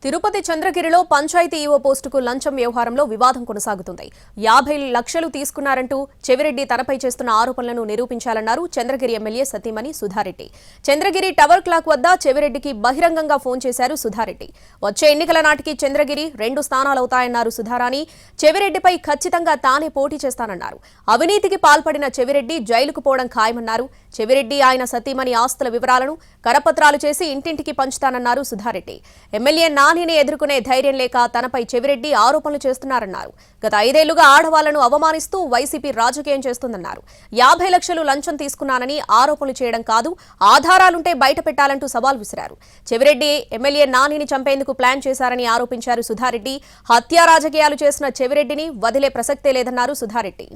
Tirupati చంద్రగిరిలో panchayat EO పోస్టుకు లంచం వ్యవహారంలో వివాదం కొనసాగుతుంది. 50 లక్షలు తీసుకున్నారంటూ చెవిరెడ్డి తనపై చేస్తున్న ఆరోపణలను నిరూపించాలన్నారు చంద్రగిరి ఎమ్మెల్యే సతీమణి సుధారెడ్డి. చంద్రగిరి టవర్ క్లాక్ వద్ద చెవిరెడ్డికి బహిరంగంగా ఫోన్ చేశారు సుధారెడ్డి. వచ్చే ఎన్నికల నాటికి చంద్రగిరి 2 స్థానాలవుతాయన్నారు సుధారాణి. చెవిరెడ్డిపై ఖచ్చితంగా తానే పోటీ చేస్తానన్నారు. అవినీతికి పాల్పడిన చెవిరెడ్డి జైలుకు పోవడం ఖాయమన్నారు. చెవిరెడ్డి ఆయన సతీమణి ఆస్తుల వివరాలను కరపత్రాలు చేసి ఇంటింటికి పంచుతానన్నారు సుధారెడ్డి. ఎమ్మెల్యే నానిని ఎదుర్కొనే ధైర్యం లేక తనపై చెవిరెడ్డి ఆరోపణలు చేస్తున్నారన్నారు. గత 5 ఏళ్లుగా ఆడవాళ్లను అవమానిస్తూ వైసీపీ రాజకీయం చేస్తుందన్నారు. 50 లక్షలు లంచం తీసుకున్నానని ఆరోపణలు చేయడం కాదు, ఆధారాలుంటే బయట పెట్టాలంటూ సవాల్ విసిరారు. చెవిరెడ్డి ఎమ్మెల్యే నానిని చంపేందుకు ప్లాన్ చేశారని ఆరోపించారు సుధారెడ్డి. హత్యా రాజకీయాలు చేసిన చెవిరెడ్డిని వదిలే ప్రసక్తే లేదన్నారు సుధారెడ్డి.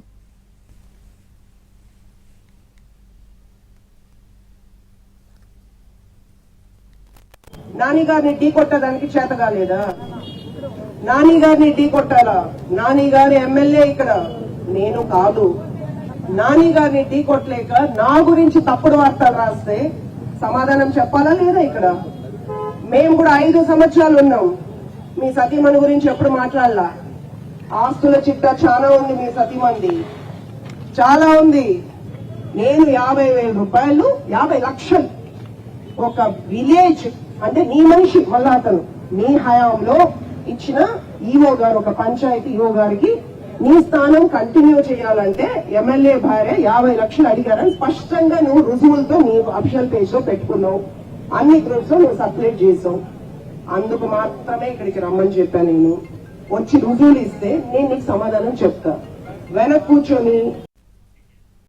నాని గారిని ఢీ కొట్టడానికి చేత కాలేదా? నాని గారిని ఢీ కొట్టాలా? నాని గారి ఎమ్మెల్యే ఇక్కడ, నేను కాదు. నాని గారిని ఢీ కొట్టలేక నా గురించి తప్పుడు వార్తలు రాస్తే సమాధానం చెప్పాలా లేదా? ఇక్కడ మేము కూడా 5 సంవత్సరాలు ఉన్నాం. మీ సతీమణి గురించి ఎప్పుడు మాట్లాడలా. ఆస్తుల చిట్టా చాలా ఉంది, మీ సతీమణిది చాలా ఉంది. నేను 50,000 రూపాయలు 50 లక్షలు ఒక విలేజ్ అంటే నీ మనిషి మళ్ళా అతను నీ హయాంలో ఇచ్చిన ఈవో గారు, ఒక పంచాయతీ ఈవో గారికి నీ స్థానం కంటిన్యూ చేయాలంటే ఎమ్మెల్యే భార్య 50 లక్షలు అడిగారని స్పష్టంగా నువ్వు రుజువులతో నీ అఫిషియల్ పేజ్ లో పెట్టుకున్నావు. అన్ని గ్రూప్స్ లో నువ్వు సర్క్యులేట్ చేసావు. అందుకు మాత్రమే ఇక్కడికి రమ్మని చెప్పాను. నేను వచ్చి రుజువులు ఇస్తే నేను నీకు సమాధానం చెప్తా. వెనక కూర్చొని